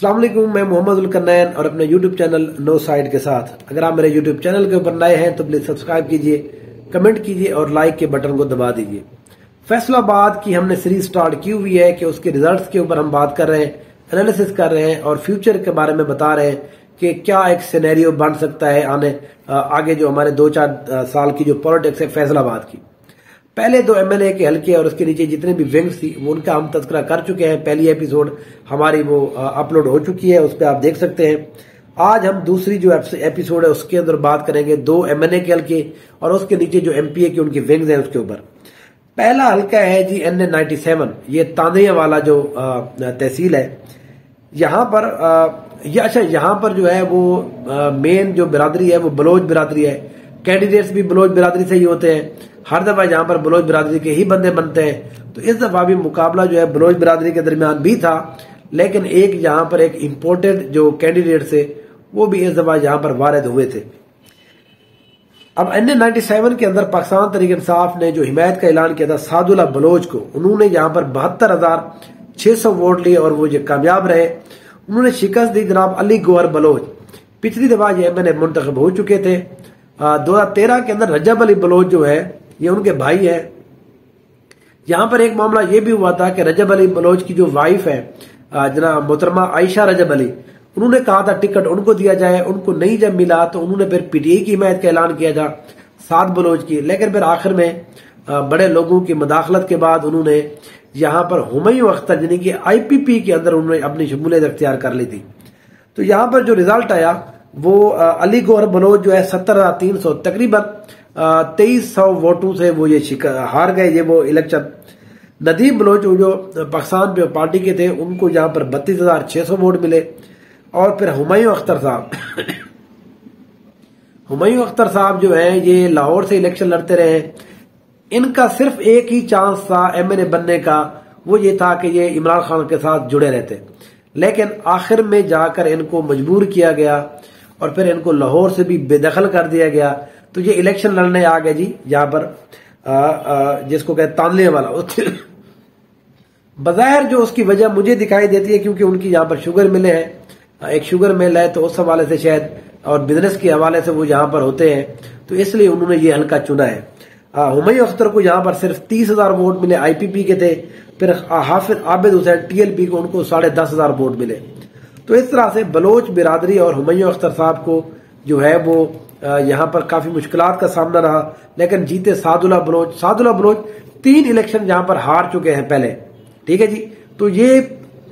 अस्सलाम वालेकुम, मैं मोहम्मद उल-कन्नैन और अपने YouTube चैनल नो साइड के साथ। अगर आप मेरे YouTube चैनल के ऊपर नए हैं तो प्लीज सब्सक्राइब कीजिए, कमेंट कीजिए और लाइक के बटन को दबा दीजिए। फैसलाबाद की हमने सीरीज स्टार्ट की हुई है कि उसके रिजल्ट्स के ऊपर हम बात कर रहे हैं, एनालिसिस कर रहे हैं और फ्यूचर के बारे में बता रहे हैं कि क्या एक सिनेरियो बन सकता है आगे जो हमारे 2-4 साल की जो पॉलिटिक्स है फैसलाबाद की। पहले दो एमएनए के हल्के और उसके नीचे जितने भी विंग्स थी वो उनका हम तस्करा कर चुके हैं। पहली एपिसोड हमारी वो अपलोड हो चुकी है, उस पर आप देख सकते हैं। आज हम दूसरी जो एपिसोड है उसके अंदर बात करेंगे दो एमएनए के हल्के और उसके नीचे जो एमपीए की उनकी विंग्स हैं उसके ऊपर। पहला हल्का है जी NA97, ये तांदिया वाला जो तहसील है। यहाँ पर यहाँ पर जो है वो मेन जो बिरादरी है वो बलोच बिरादरी है। कैंडिडेट्स भी बलोच बिरादरी से ही होते हैं। हर दफा यहाँ पर बलोच बिरादरी के ही बंदे बनते हैं। तो इस दफा भी मुकाबला जो है बलोच बिरादरी के दरमियान भी था, लेकिन एक यहाँ पर एक इम्पोर्टेड जो कैंडिडेट थे वो भी इस दफा यहाँ पर वारिद हुए थे। अब NA97 के अंदर पाकिस्तान तहरीक इंसाफ ने जो हिमायत का ऐलान किया था सादुल्ला बलोच को, उन्होंने यहाँ पर 72,600 वोट लिए और वो जो कामयाब रहे। उन्होंने शिकस्त दी जनाब अली गौहर बलोच। पिछली दफा ये एमएनए मुंतखब हो चुके थे। 2013 के अंदर रजब अली बलोच जो है ये उनके भाई है। यहाँ पर एक मामला ये भी हुआ था कि रजब अली बलोच की जो वाइफ है जनाब मोहतरमा आयशा रजब अली, उन्होंने कहा था टिकट उनको दिया जाए, उनको नहीं जब मिला तो उन्होंने फिर पीटीआई की हिमायत का ऐलान किया था साद बलोच की। लेकिन फिर आखिर में बड़े लोगों की मदाखलत के बाद उन्होंने यहाँ पर हुमायूं अख्तर यानी कि IPP के अंदर उन्होंने अपनी शमूलियत अख्तियार कर ली थी। तो यहाँ पर जो रिजल्ट आया वो अली गौहर बलोच जो है 70,300 तकरीबन 2,300 वोटों से वो ये हार गए ये वो इलेक्शन। नदीम बलोच जो पाकिस्तान पे पार्टी के थे उनको यहाँ पर 32,600 वोट मिले। और फिर हुमायूं अख्तर साहब हुमायूं अख्तर साहब जो है ये लाहौर से इलेक्शन लड़ते रहे। इनका सिर्फ एक ही चांस था एमएनए बनने का, वो ये था कि ये इमरान खान के साथ जुड़े रहते, लेकिन आखिर में जाकर इनको मजबूर किया गया और फिर इनको लाहौर से भी बेदखल कर दिया गया। तो ये इलेक्शन लड़ने आ गए जी यहाँ पर जिसको कहते तानले वाला। बज़ाहिर जो उसकी वजह मुझे दिखाई देती है क्योंकि उनकी यहाँ पर शुगर मिले हैं, एक शुगर मिल है तो उस हवाले से शायद और बिजनेस के हवाले से वो यहाँ पर होते हैं, तो इसलिए उन्होंने ये हल्का चुना है। हुमायूं अख्तर को यहाँ पर सिर्फ 30,000 वोट मिले, IPP के थे। फिर हाफिज आबिद हुसैन TLP को उनको 10,500 वोट मिले। तो इस तरह से बलोच बिरादरी और हुमायूं अख्तर साहब को जो है वो यहाँ पर काफी मुश्किलात का सामना रहा, लेकिन जीते सादुल्ला बलोच। सादुल्ला बलोच 3 इलेक्शन यहाँ पर हार चुके हैं पहले, ठीक है जी। तो ये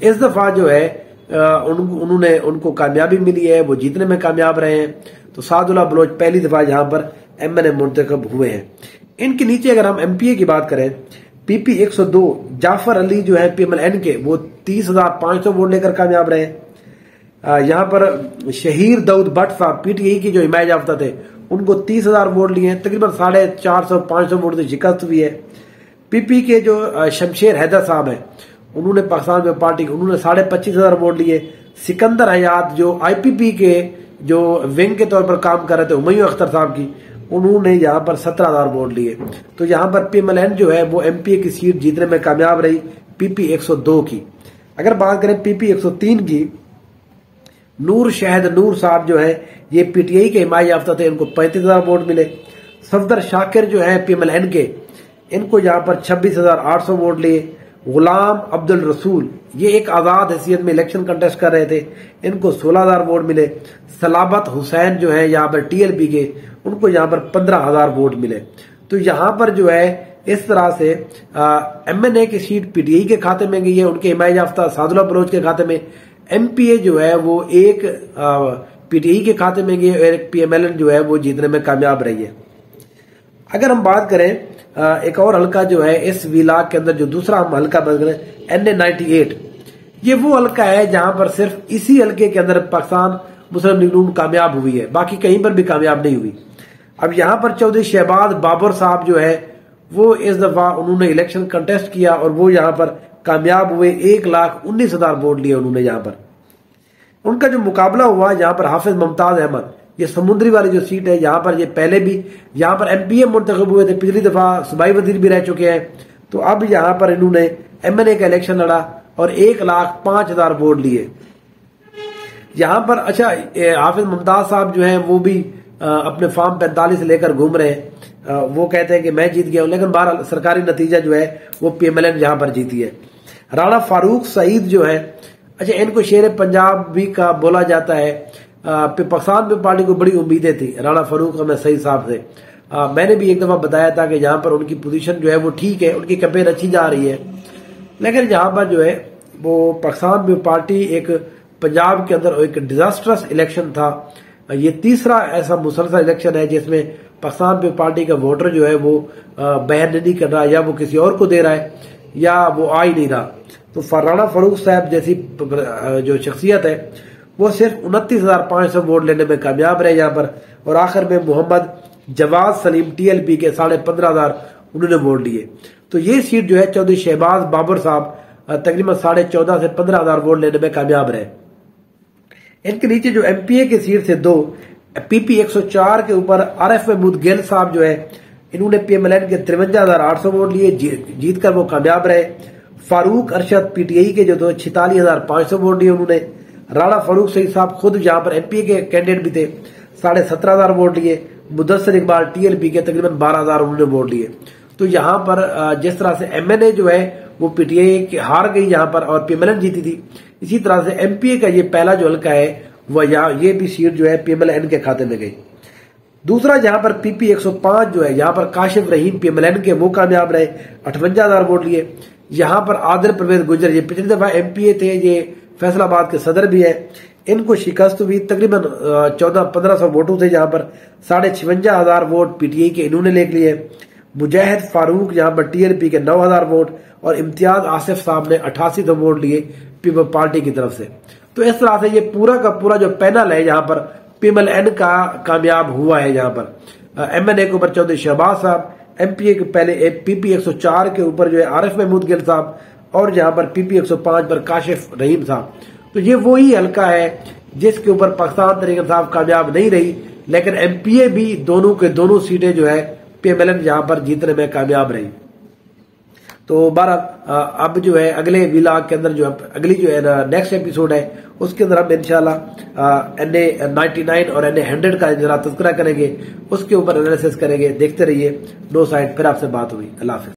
इस दफा जो है उनको कामयाबी मिली है, वो जीतने में कामयाब रहे हैं। तो सादुल्ला बलोच पहली दफा यहाँ पर एमएनए मुंतखब हुए हैं। इनके नीचे अगर हम MPA की बात करें, PP 102 जाफर अली जो है PMLN के, वो 30,500 वोट लेकर कामयाब रहे। यहाँ पर शहीर दाऊद भट्ट साहब PTI की जो हिमायत याफ्ता थे उनको 30,000 वोट लिए, तकरीबन 450-500 वोट से शिकस्त हुई है। PP के जो शमशेर हैदर साहब है उन्होंने पाकिस्तान में पार्टी उन्होंने 25,500 वोट लिए। सिकंदर हयात जो IPP के जो विंग के तौर पर काम कर रहे थे हुमायूं अख्तर साहब की, उन्होंने यहाँ पर 17,000 वोट लिए। तो यहाँ पर PMLN जो है वो MPA की सीट जीतने में कामयाब रही PP 102 की। अगर बात करें PP 103 की, नूर शहद नूर साहब जो है ये PTI के हिमायत याफ्ता थे, इनको 35,000 वोट मिले। सफदर शाकिर जो है PMLN के, इनको यहाँ पर 26,800 वोट लिए। गुलाम अब्दुल रसूल ये एक आजाद हैसियत में इलेक्शन कंटेस्ट कर रहे थे, इनको 16,000 वोट मिले। सलाबत हुसैन जो है यहाँ पर TLP के, उनको यहाँ पर 15,000 वोट मिले। तो यहाँ पर जो है इस तरह से MNA की सीट PTI के खाते में गई है, उनके हिमायत याफ्ता सादुल्ला बलोच के खाते में। MPA जो है वो एक PTI के खाते में गई और एक PMLN जो है वो जीतने में कामयाब रही है। अगर हम बात करें एक और हल्का जो है इस विलाक के अंदर जो दूसरा हम हल्का बन गए NA98, ये वो हल्का है जहां पर सिर्फ इसी हल्के के अंदर पाकिस्तान मुस्लिम लीग नून कामयाब हुई है, बाकी कहीं पर भी कामयाब नहीं हुई। अब यहाँ पर चौधरी शहबाज बाबर साहब जो है वो इस दफा उन्होंने इलेक्शन कंटेस्ट किया और वो यहाँ पर कामयाब हुए। 1,19,000 वोट लिए उन्होंने। यहाँ पर उनका जो मुकाबला हुआ यहाँ पर हाफिज मुमताज अहमद, ये समुद्री वाली जो सीट है यहाँ पर ये पहले भी यहाँ पर MPA मुंतखब हुए थे, पिछली दफा सूबाई वजीर भी रह चुके हैं। तो अब यहाँ पर इन्होंने MNA का इलेक्शन लड़ा और 1,05,000 वोट लिए। यहाँ पर अच्छा हाफिज मुमताज साहब जो है वो भी अपने फॉर्म 45 लेकर घूम रहे हैं। वो कहते हैं कि मैं जीत गया हूं, लेकिन बहरहाल सरकारी नतीजा जो है वो PMLN यहाँ पर जीती है। राणा फारूक सईद जो है, अच्छा इनको शेर पंजाब भी का बोला जाता है। पाकिस्तान में पार्टी को बड़ी उम्मीदें थी राणा फारूक और सईद साहब से। मैंने भी एक दफा बताया था कि यहाँ पर उनकी पोजीशन जो है वो ठीक है, उनकी कैंपेन अच्छी जा रही है, लेकिन यहाँ पर जो है वो पाकिस्तान में पार्टी एक पंजाब के अंदर एक डिजास्टरस इलेक्शन था। ये तीसरा ऐसा मुसलसल इलेक्शन है जिसमें पाकिस्तान पे पार्टी का वोटर जो है वो बयान नहीं कर रहा, या वो किसी और को दे रहा है, या वो आ ही नहीं रहा। तो राणा फारूक साहब जैसी जो शख्सियत है वो सिर्फ 29,500 वोट लेने में कामयाब रहे यहाँ पर, और आखिर में मोहम्मद जवाद सलीम TLP के 15,500 उन्होंने वोट लिए। तो ये सीट जो है चौधरी शहबाज बाबर साहब तकरीबन 14,500 से 15,000 वोट लेने में कामयाब रहे। इनके नीचे जो MPA की सीट से 2 PP 104 के ऊपर RF महमूद गिल साहब जो है, इन्होंने PMLN के 53,800 वोट लिए, जीत कर वो कामयाब रहे। फारूक अरशद PTI के जो 46,500 वोट लिए उन्होंने। राणा फारूक सईद साहब खुद जहां पर MPA के कैंडिडेट भी थे, 17,500 वोट लिए। मुदस्सिर इकबाल TLP के तकरीबन 12,000 उन्होंने वोट लिए। तो यहाँ पर जिस तरह से MNA जो है वो PTI हार गई यहाँ पर और PMLN जीती थी, इसी तरह से MPA का ये पहला जो हल्का है वह यहाँ ये भी सीट जो है PMLN के खाते में गई। दूसरा जहां पर PP 105 जो है, यहाँ पर काशिफ रहीम PMLN के वो कामयाब रहे, 58,000 वोट लिए। यहाँ पर आदिल परवेज गुजर, ये पिछली दफा MPA थे, ये फैसलाबाद के सदर भी है, इनको शिकस्त हुई तकरीबन 1400-1500 वोटों से, जहां पर 56,500 वोट PTI के इन्होंने ले लिए। मुजाहिद फारूक यहाँ पर TLP के 9,000 वोट, और इम्तियाज आसिफ साहब ने 88 वोट लिए पीपल पार्टी की तरफ से। तो इस तरह से ये पूरा का पूरा जो पैनल है यहाँ पर PMLN का कामयाब हुआ है। यहाँ पर MNA के ऊपर चौधरी शहबाज साहब, MPA के पहले PP 104 के ऊपर जो है RF महमूद गिल साहब, और यहाँ पर PP 105 पर काशिफ रहीम साहब। तो ये वही हल्का है जिसके ऊपर पाकिस्तान तहरीक इंसाफ कामयाब नहीं रही, लेकिन MPA भी दोनों के दोनों सीटें जो है PMLN यहाँ पर जीतने में कामयाब रही। तो बहरहाल अब जो है अगले व्लॉग के अंदर जो अगली जो है ना नेक्स्ट एपिसोड है, उसके अंदर हम इंशाल्लाह NA 99 और NA 100 का जरा तज़किरा करेंगे, उसके ऊपर एनालिसिस करेंगे। देखते रहिए नो साइड। फिर आपसे बात हुई। अल्लाह हाफ़िज़।